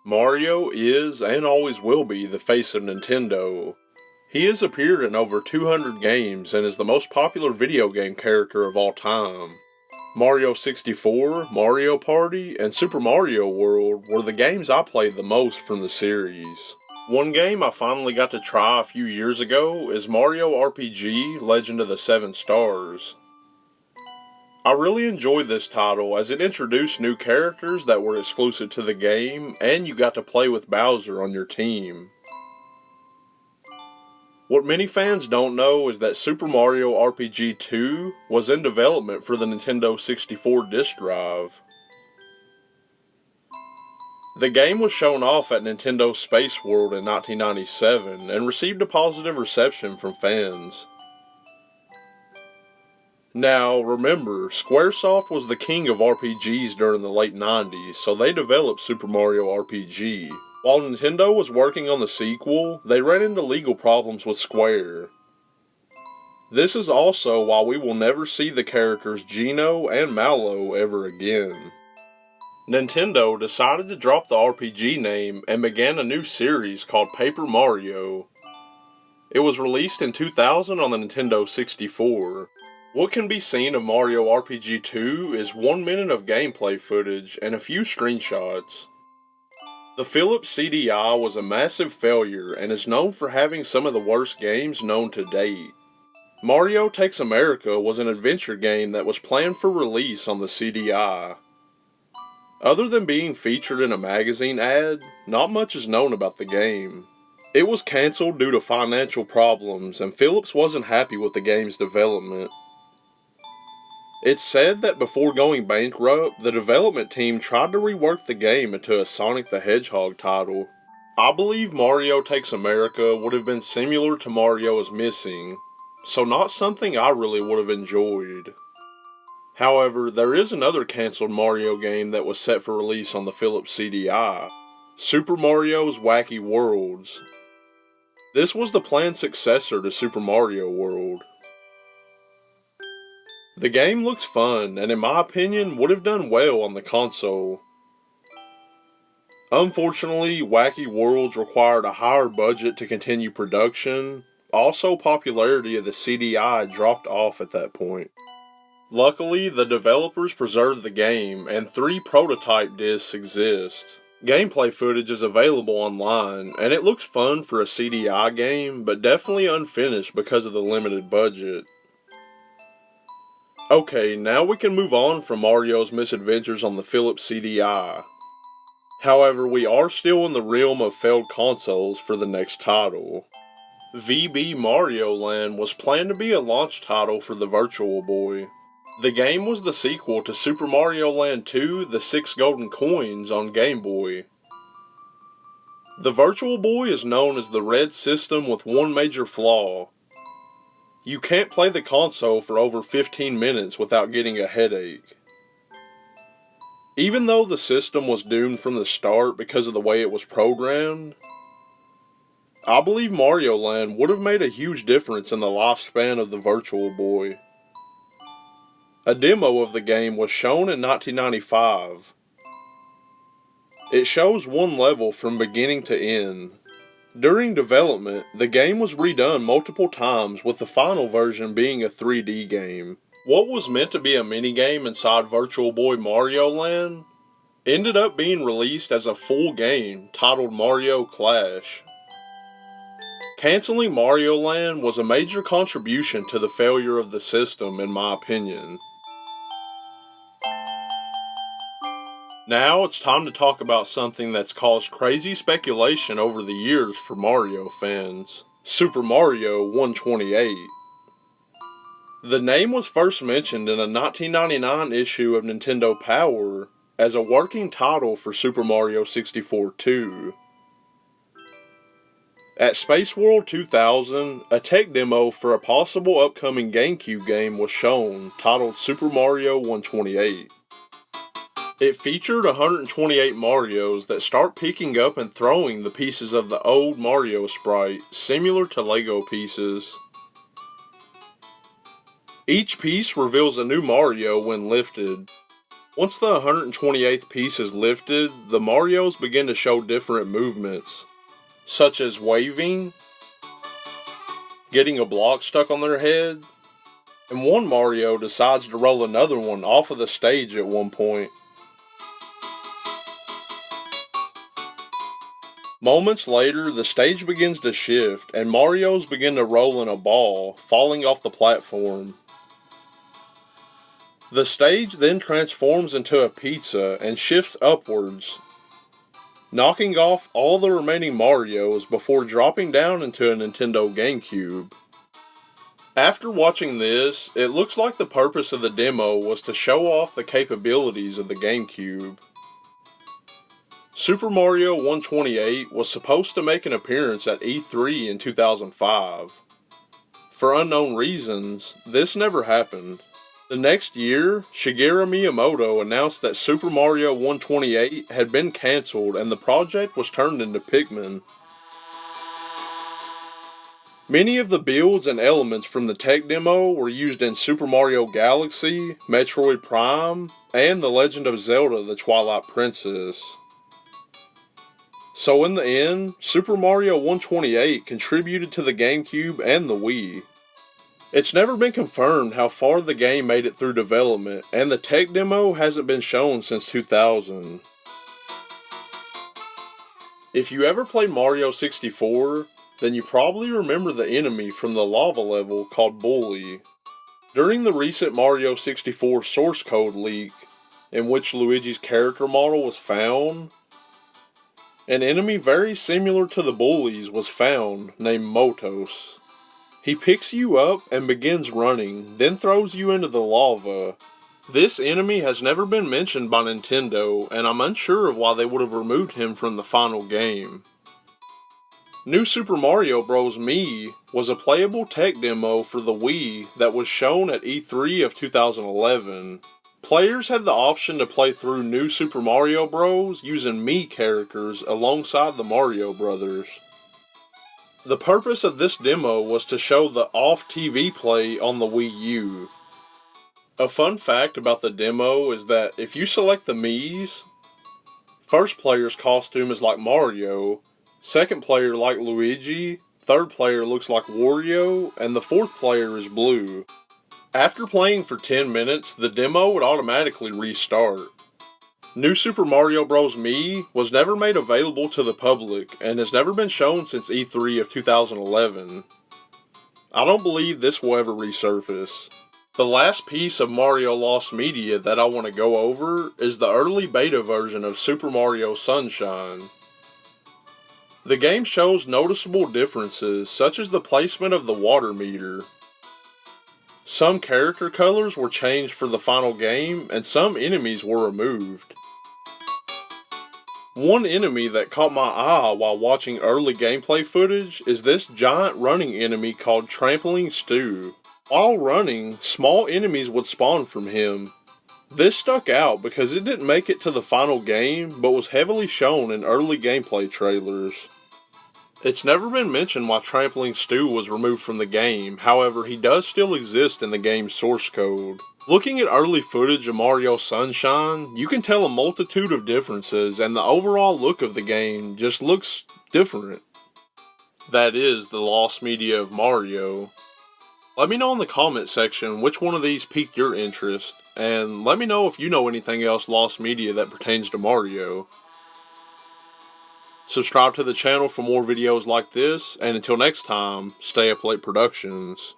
Mario is and always will be the face of Nintendo. He has appeared in over 200 games and is the most popular video game character of all time. Mario 64, Mario Party, and Super Mario World were the games I played the most from the series. One game I finally got to try a few years ago is Mario RPG Legend of the Seven Stars. I really enjoyed this title as it introduced new characters that were exclusive to the game, and you got to play with Bowser on your team. What many fans don't know is that Super Mario RPG 2 was in development for the Nintendo 64 disk drive. The game was shown off at Nintendo Space World in 1997 and received a positive reception from fans. Now, remember, Squaresoft was the king of RPGs during the late 90s, so they developed Super Mario RPG. While Nintendo was working on the sequel, they ran into legal problems with Square. This is also why we will never see the characters Geno and Mallow ever again. Nintendo decided to drop the RPG name and began a new series called Paper Mario. It was released in 2000 on the Nintendo 64. What can be seen of Mario RPG 2 is 1 minute of gameplay footage and a few screenshots. The Philips CDI was a massive failure and is known for having some of the worst games known to date. Mario Takes America was an adventure game that was planned for release on the CDI. Other than being featured in a magazine ad, not much is known about the game. It was cancelled due to financial problems, and Philips wasn't happy with the game's development. It's said that before going bankrupt, the development team tried to rework the game into a Sonic the Hedgehog title. I believe Mario Takes America would have been similar to Mario is Missing, so not something I really would have enjoyed. However, there is another cancelled Mario game that was set for release on the Philips CDI, Super Mario's Wacky Worlds. This was the planned successor to Super Mario World. The game looks fun, and in my opinion, would have done well on the console. Unfortunately, Wacky Worlds required a higher budget to continue production. Also, popularity of the CDI dropped off at that point. Luckily, the developers preserved the game, and 3 prototype discs exist. Gameplay footage is available online, and it looks fun for a CDI game, but definitely unfinished because of the limited budget. Okay, now we can move on from Mario's misadventures on the Philips CDI. However, we are still in the realm of failed consoles for the next title. VB Mario Land was planned to be a launch title for the Virtual Boy. The game was the sequel to Super Mario Land 2: The 6 Golden Coins on Game Boy. The Virtual Boy is known as the red system with one major flaw. You can't play the console for over 15 minutes without getting a headache. Even though the system was doomed from the start because of the way it was programmed, I believe Mario Land would have made a huge difference in the lifespan of the Virtual Boy. A demo of the game was shown in 1995. It shows one level from beginning to end. During development, the game was redone multiple times, with the final version being a 3D game. What was meant to be a minigame inside Virtual Boy Mario Land ended up being released as a full game titled Mario Clash. Canceling Mario Land was a major contribution to the failure of the system, in my opinion. Now it's time to talk about something that's caused crazy speculation over the years for Mario fans. Super Mario 128. The name was first mentioned in a 1999 issue of Nintendo Power as a working title for Super Mario 64 2. At Space World 2000, a tech demo for a possible upcoming GameCube game was shown, titled Super Mario 128. It featured 128 Marios that start picking up and throwing the pieces of the old Mario sprite, similar to Lego pieces. Each piece reveals a new Mario when lifted. Once the 128th piece is lifted, the Marios begin to show different movements, such as waving, getting a block stuck on their head, and one Mario decides to roll another one off of the stage at one point. Moments later, the stage begins to shift and Marios begin to roll in a ball, falling off the platform. The stage then transforms into a pizza and shifts upwards, knocking off all the remaining Marios before dropping down into a Nintendo GameCube. After watching this, it looks like the purpose of the demo was to show off the capabilities of the GameCube. Super Mario 128 was supposed to make an appearance at E3 in 2005. For unknown reasons, this never happened. The next year, Shigeru Miyamoto announced that Super Mario 128 had been cancelled and the project was turned into Pikmin. Many of the builds and elements from the tech demo were used in Super Mario Galaxy, Metroid Prime, and The Legend of Zelda: The Twilight Princess. So in the end, Super Mario 128 contributed to the GameCube and the Wii. It's never been confirmed how far the game made it through development, and the tech demo hasn't been shown since 2000. If you ever played Mario 64, then you probably remember the enemy from the lava level called Bully. During the recent Mario 64 source code leak, in which Luigi's character model was found, an enemy very similar to the Bullies was found, named Motos. He picks you up and begins running, then throws you into the lava. This enemy has never been mentioned by Nintendo, and I'm unsure of why they would have removed him from the final game. New Super Mario Bros. Mii was a playable tech demo for the Wii that was shown at E3 of 2011. Players had the option to play through New Super Mario Bros. Using Mii characters alongside the Mario Brothers. The purpose of this demo was to show the off-TV play on the Wii U. A fun fact about the demo is that if you select the Miis, first player's costume is like Mario, second player like Luigi, third player looks like Wario, and the fourth player is blue. After playing for 10 minutes, the demo would automatically restart. New Super Mario Bros. Mii was never made available to the public and has never been shown since E3 of 2011. I don't believe this will ever resurface. The last piece of Mario Lost Media that I want to go over is the early beta version of Super Mario Sunshine. The game shows noticeable differences such as the placement of the water meter. Some character colors were changed for the final game and some enemies were removed. One enemy that caught my eye while watching early gameplay footage is this giant running enemy called Trampling Stew. While running, small enemies would spawn from him. This stuck out because it didn't make it to the final game, but was heavily shown in early gameplay trailers. It's never been mentioned why Trampling Stew was removed from the game, however he does still exist in the game's source code. Looking at early footage of Mario Sunshine, you can tell a multitude of differences and the overall look of the game just looks different. That is the lost media of Mario. Let me know in the comment section which one of these piqued your interest, and let me know if you know anything else lost media that pertains to Mario. Subscribe to the channel for more videos like this, and until next time, stay up late productions.